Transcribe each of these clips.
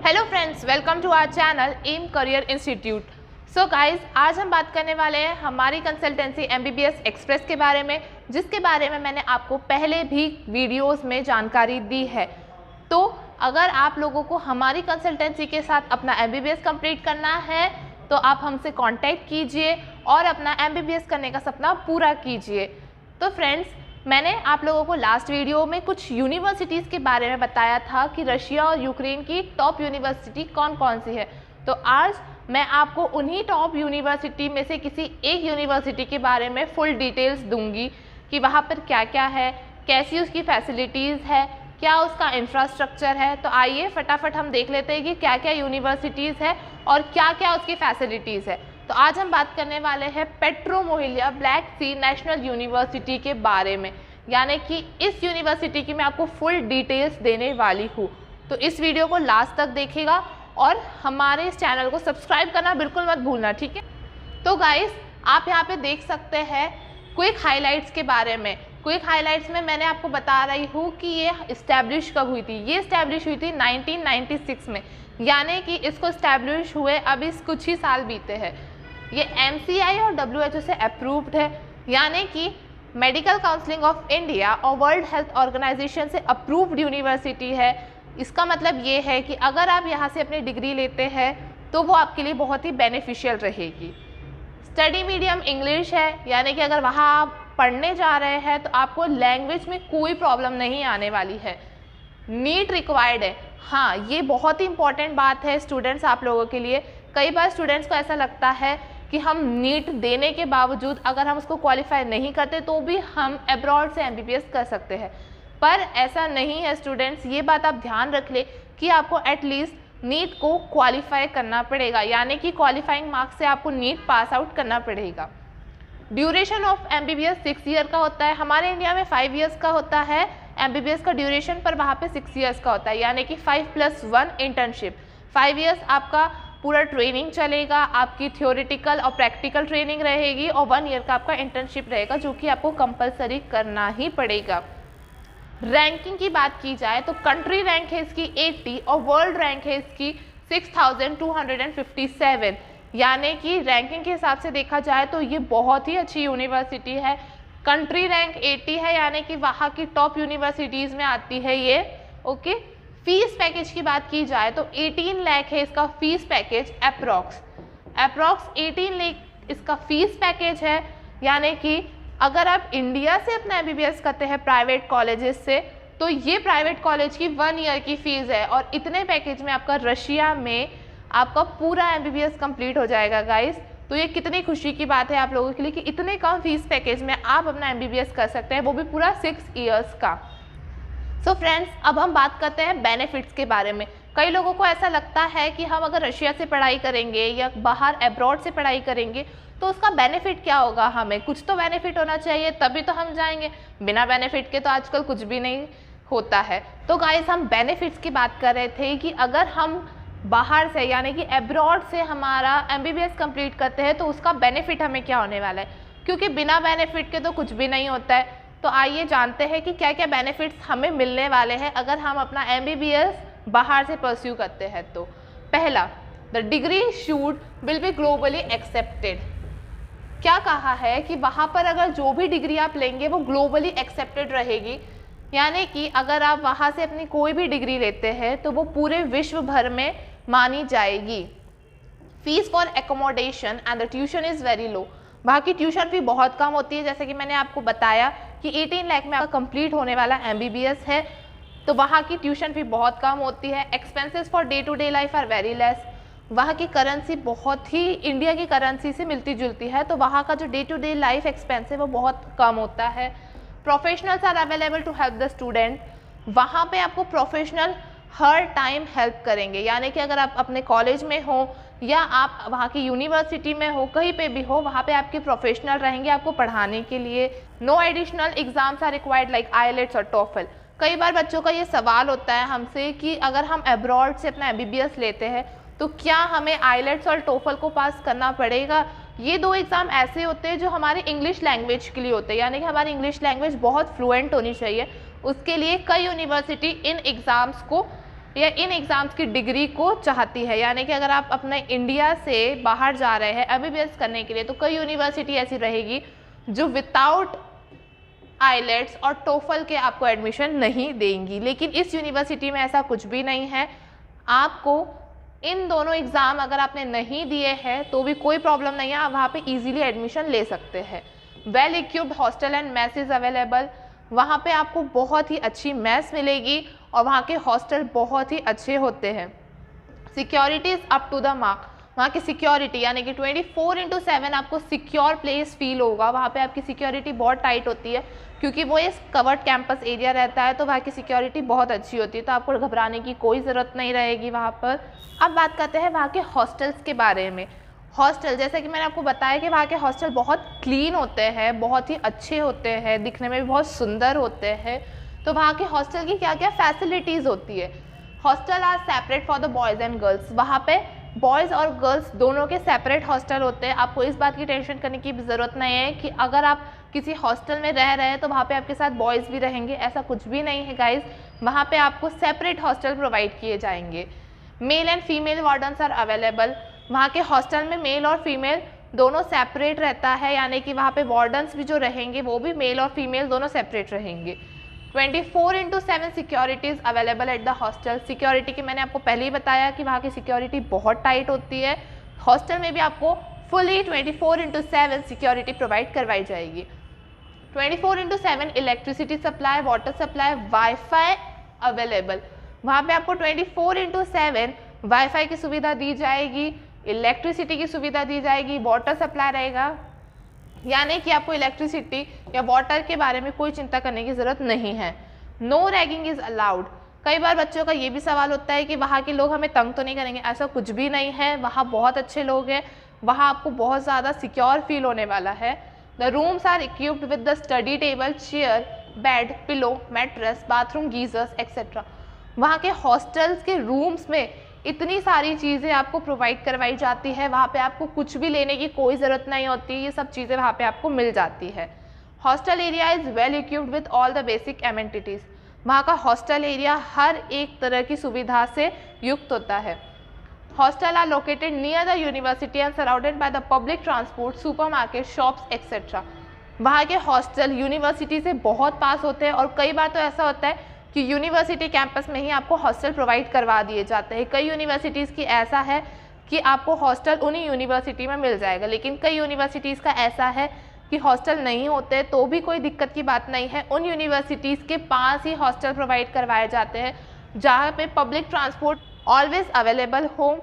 Hello friends, welcome to our channel M career institute. So guys, आज हम बात करने वाले हैं हमारी कंसल्टेंसी MBBS एक्सप्रेस के बारे में, जिसके बारे में मैंने आपको पहले भी वीडियोस में जानकारी दी है। तो अगर आप लोगों को हमारी कंसल्टेंसी के साथ अपना MBBS कंप्लीट करना है तो आप हमसे कांटेक्ट कीजिए और अपना MBBS करने का सपना पूरा कीजिए। तो फ्रेंड्स, मैंने आप लोगों को लास्ट वीडियो में कुछ यूनिवर्सिटीज़ के बारे में बताया था कि रशिया और यूक्रेन की टॉप यूनिवर्सिटी कौन कौन सी है। तो आज मैं आपको उन्हीं टॉप यूनिवर्सिटी में से किसी एक यूनिवर्सिटी के बारे में फुल डिटेल्स दूंगी कि वहाँ पर क्या क्या है, कैसी उसकी फैसिलिटीज़ है, क्या उसका इंफ्रास्ट्रक्चर है। तो आइए फटाफट हम देख लेते हैं कि क्या क्या यूनिवर्सिटीज़ है और क्या क्या उसकी फैसिलिटीज़ है। तो आज हम बात करने वाले हैं पेट्रोमोहिल्या ब्लैक सी नेशनल यूनिवर्सिटी के बारे में, यानी कि इस यूनिवर्सिटी की मैं आपको फुल डिटेल्स देने वाली हूँ। तो इस वीडियो को लास्ट तक देखिएगा और हमारे इस चैनल को सब्सक्राइब करना बिल्कुल मत भूलना, ठीक है। तो गाइस, आप यहाँ पे देख सकते हैं क्विक हाइलाइट्स के बारे में। क्विक हाइलाइट्स में मैंने आपको बता रही हूँ कि ये इस्टेब्लिश कब हुई थी। ये इस्टेब्लिश हुई थी 1996 में, यानी कि इसको इस्टेब्लिश हुए अभी कुछ ही साल बीते हैं। ये MCI और WHO से अप्रूव्ड है, यानी कि मेडिकल काउंसिलिंग ऑफ इंडिया और वर्ल्ड हेल्थ ऑर्गेनाइजेशन से अप्रूव्ड यूनिवर्सिटी है। इसका मतलब ये है कि अगर आप यहाँ से अपनी डिग्री लेते हैं तो वो आपके लिए बहुत ही बेनिफिशियल रहेगी। स्टडी मीडियम इंग्लिश है, यानी कि अगर वहाँ आप पढ़ने जा रहे हैं तो आपको लैंग्वेज में कोई प्रॉब्लम नहीं आने वाली है। नीट रिक्वायर्ड है। हाँ, ये बहुत ही इंपॉर्टेंट बात है स्टूडेंट्स आप लोगों के लिए। कई बार स्टूडेंट्स को ऐसा लगता है कि हम नीट देने के बावजूद अगर हम उसको क्वालिफाई नहीं करते तो भी हम अब्रॉड से MBBS कर सकते हैं, पर ऐसा नहीं है स्टूडेंट्स। ये बात आप ध्यान रख ले कि आपको एटलीस्ट नीट को क्वालिफाई करना पड़ेगा, यानी कि क्वालिफाइंग मार्क्स से आपको नीट पास आउट करना पड़ेगा। ड्यूरेशन ऑफ MBBS 6 ईयर का होता है। हमारे इंडिया में 5 ईयर्स का होता है MBBS का ड्यूरेशन, पर वहाँ पे 6 ईयर्स का होता है, यानी कि 5+1 इंटर्नशिप। 5 ईयर्स आपका पूरा ट्रेनिंग चलेगा, आपकी थ्योरेटिकल और प्रैक्टिकल ट्रेनिंग रहेगी और 1 ईयर का आपका इंटर्नशिप रहेगा, जो कि आपको कंपलसरी करना ही पड़ेगा। रैंकिंग की बात की जाए तो कंट्री रैंक है इसकी 80 और वर्ल्ड रैंक है इसकी 6257, यानी कि रैंकिंग के हिसाब से देखा जाए तो ये बहुत ही अच्छी यूनिवर्सिटी है। कंट्री रैंक 80 है, यानी कि वहाँ की टॉप यूनिवर्सिटीज़ में आती है ये। ओके, फीस पैकेज की बात की जाए तो 18 लाख है इसका फीस पैकेज अप्रॉक्स 18 लाख इसका फीस पैकेज है। यानी कि अगर आप इंडिया से अपना MBBS करते हैं प्राइवेट कॉलेजेस से तो ये प्राइवेट कॉलेज की 1 ईयर की फीस है, और इतने पैकेज में आपका रशिया में आपका पूरा MBBS कंप्लीट हो जाएगा गाइस। तो ये कितनी खुशी की बात है आप लोगों के लिए कि इतने कम फीस पैकेज में आप अपना MBBS कर सकते हैं, वो भी पूरा 6 ईयर्स का। सो फ्रेंड्स, अब हम बात करते हैं बेनिफिट्स के बारे में। कई लोगों को ऐसा लगता है कि हम अगर रशिया से पढ़ाई करेंगे या बाहर अब्रॉड से पढ़ाई करेंगे तो उसका बेनिफिट क्या होगा, हमें कुछ तो बेनिफिट होना चाहिए तभी तो हम जाएंगे। बिना बेनिफिट के तो आजकल कुछ भी नहीं होता है। तो गाइस, हम बेनिफिट्स की बात कर रहे थे कि अगर हम बाहर से यानी कि अब्रॉड से हमारा MBBS कंप्लीट करते हैं तो उसका बेनिफिट हमें क्या होने वाला है, क्योंकि बिना बेनिफिट के तो कुछ भी नहीं होता है। तो आइए जानते हैं कि क्या क्या बेनिफिट्स हमें मिलने वाले हैं अगर हम अपना MBBS बाहर से परस्यू करते हैं। तो पहला, the degree should will be globally accepted. क्या कहा है कि वहाँ पर अगर जो भी डिग्री आप लेंगे वो ग्लोबली एक्सेप्टेड रहेगी, यानी कि अगर आप वहाँ से अपनी कोई भी डिग्री लेते हैं तो वो पूरे विश्व भर में मानी जाएगी। Fees for accommodation and the tuition is very low. वहाँ की ट्यूशन फी बहुत कम होती है, जैसे कि मैंने आपको बताया कि 18 लाख में आपका कंप्लीट होने वाला MBBS है, तो वहाँ की ट्यूशन फी बहुत कम होती है। Expenses for day to day life are very less. वहाँ की करेंसी बहुत ही इंडिया की करेंसी से मिलती जुलती है, तो वहाँ का जो day to day life expense है वो बहुत कम होता है। Professionals are available to help the student. वहाँ पे आपको प्रोफेशनल हर टाइम हेल्प करेंगे, यानी कि अगर आप अपने कॉलेज में हो या आप वहाँ की यूनिवर्सिटी में हो, कहीं पे भी हो, वहाँ पे आपके प्रोफेशनल रहेंगे आपको पढ़ाने के लिए। No additional exams are required like IELTS और TOEFL। कई बार बच्चों का ये सवाल होता है हमसे कि अगर हम अब्रॉड से अपना MBBS लेते हैं तो क्या हमें IELTS और TOEFL को पास करना पड़ेगा। ये 2 एग्ज़ाम ऐसे होते हैं जो हमारे इंग्लिश लैंग्वेज के लिए होते हैं, यानी कि हमारी इंग्लिश लैंग्वेज बहुत फ्लुएंट होनी चाहिए। उसके लिए कई यूनिवर्सिटी इन एग्ज़ाम्स को या इन एग्ज़ाम्स की डिग्री को चाहती है। यानी कि अगर आप अपने इंडिया से बाहर जा रहे हैं MBBS करने के लिए, तो कई यूनिवर्सिटी ऐसी रहेगी जो विदाउट आईलेट्स और टोफल के आपको एडमिशन नहीं देंगी, लेकिन इस यूनिवर्सिटी में ऐसा कुछ भी नहीं है। आपको इन दोनों एग्ज़ाम अगर आपने नहीं दिए हैं तो भी कोई प्रॉब्लम नहीं है, आप वहाँ पे इजीली एडमिशन ले सकते हैं। Well equipped hostel and mess is available, वहाँ पे आपको बहुत ही अच्छी मेस मिलेगी और वहाँ के हॉस्टल बहुत ही अच्छे होते हैं। Security is up to the mark, वहाँ की सिक्योरिटी यानी कि 24/7 आपको सिक्योर प्लेस फील होगा। वहाँ पे आपकी सिक्योरिटी बहुत टाइट होती है क्योंकि वो इस कवर्ड कैंपस एरिया रहता है, तो वहाँ की सिक्योरिटी बहुत अच्छी होती है, तो आपको घबराने की कोई ज़रूरत नहीं रहेगी वहाँ पर। अब बात करते हैं वहाँ के हॉस्टल्स के बारे में। हॉस्टल, जैसे कि मैंने आपको बताया कि वहाँ के हॉस्टल बहुत क्लीन होते हैं, बहुत ही अच्छे होते हैं, दिखने में भी बहुत सुंदर होते हैं। तो वहाँ के हॉस्टल की क्या क्या फैसिलिटीज़ होती है। Hostel are separate for the boys and girls, वहाँ पे बॉयज़ और गर्ल्स दोनों के सेपरेट हॉस्टल होते हैं। आपको इस बात की टेंशन करने की ज़रूरत नहीं है कि अगर आप किसी हॉस्टल में रह रहे हैं तो वहाँ पे आपके साथ बॉयज़ भी रहेंगे, ऐसा कुछ भी नहीं है गाइज़। वहाँ पे आपको सेपरेट हॉस्टल प्रोवाइड किए जाएंगे। Male and female wardens are available, वहाँ के हॉस्टल में मेल और फीमेल दोनों सेपरेट रहता है, यानी कि वहाँ पे वार्डन्स भी जो रहेंगे वो भी मेल और फीमेल दोनों सेपरेट रहेंगे। 24/7 securities available at the hostel. Security की मैंने आपको पहले ही बताया कि वहाँ की सिक्योरिटी बहुत टाइट होती है। हॉस्टल में भी आपको फुली 24/7 सिक्योरिटी प्रोवाइड करवाई जाएगी। 24/7 electricity supply, water supply, wifi available, वहाँ पे आपको 24/7 वाईफाई की सुविधा दी जाएगी, इलेक्ट्रिसिटी की सुविधा दी जाएगी, वाटर सप्लाई रहेगा, यानी कि आपको इलेक्ट्रिसिटी या वाटर के बारे में कोई चिंता करने की ज़रूरत नहीं है। No ragging is allowed. कई बार बच्चों का ये भी सवाल होता है कि वहाँ के लोग हमें तंग तो नहीं करेंगे, ऐसा कुछ भी नहीं है, वहाँ बहुत अच्छे लोग हैं, वहाँ आपको बहुत ज़्यादा सिक्योर फील होने वाला है। The rooms are equipped with the study table, chair, bed, pillow, mattress, bathroom, geysers etcetera. वहाँ के हॉस्टल्स के रूम्स में इतनी सारी चीज़ें आपको प्रोवाइड करवाई जाती है, वहाँ पे आपको कुछ भी लेने की कोई ज़रूरत नहीं होती, ये सब चीज़ें वहाँ पे आपको मिल जाती है। Hostel area is well equipped with all the basic amenities, वहाँ का हॉस्टल एरिया हर एक तरह की सुविधा से युक्त होता है। Hostel are located near the university and surrounded by the public transport, supermarket, shops etcetera. वहाँ के हॉस्टल यूनिवर्सिटी से बहुत पास होते हैं और कई बार तो ऐसा होता है कि यूनिवर्सिटी कैंपस में ही आपको हॉस्टल प्रोवाइड करवा दिए जाते हैं। कई यूनिवर्सिटीज़ की ऐसा है कि आपको हॉस्टल उन्हीं यूनिवर्सिटी में मिल जाएगा, लेकिन कई यूनिवर्सिटीज़ का ऐसा है कि हॉस्टल नहीं होते, तो भी कोई दिक्कत की बात नहीं है। उन यूनिवर्सिटीज़ के पास ही हॉस्टल प्रोवाइड करवाए जाते हैं जहाँ पे पब्लिक ट्रांसपोर्ट ऑलवेज अवेलेबल हो,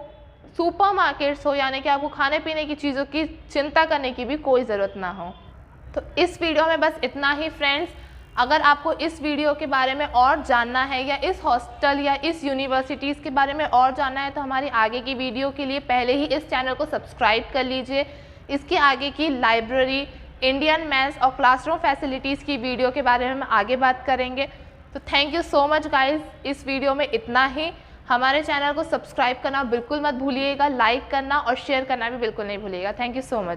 सुपर मार्केट्स हो, यानी कि आपको खाने पीने की चीज़ों की चिंता करने की भी कोई ज़रूरत ना हो। तो इस वीडियो में बस इतना ही फ्रेंड्स। अगर आपको इस वीडियो के बारे में और जानना है या इस हॉस्टल या इस यूनिवर्सिटीज़ के बारे में और जानना है तो हमारी आगे की वीडियो के लिए पहले ही इस चैनल को सब्सक्राइब कर लीजिए। इसके आगे की लाइब्रेरी, इंडियन मैथ्स और क्लासरूम फैसिलिटीज़ की वीडियो के बारे में हम आगे बात करेंगे। तो thank you so much guys, इस वीडियो में इतना ही। हमारे चैनल को सब्सक्राइब करना बिल्कुल मत भूलिएगा, लाइक करना और शेयर करना भी बिल्कुल नहीं भूलिएगा। Thank you so much.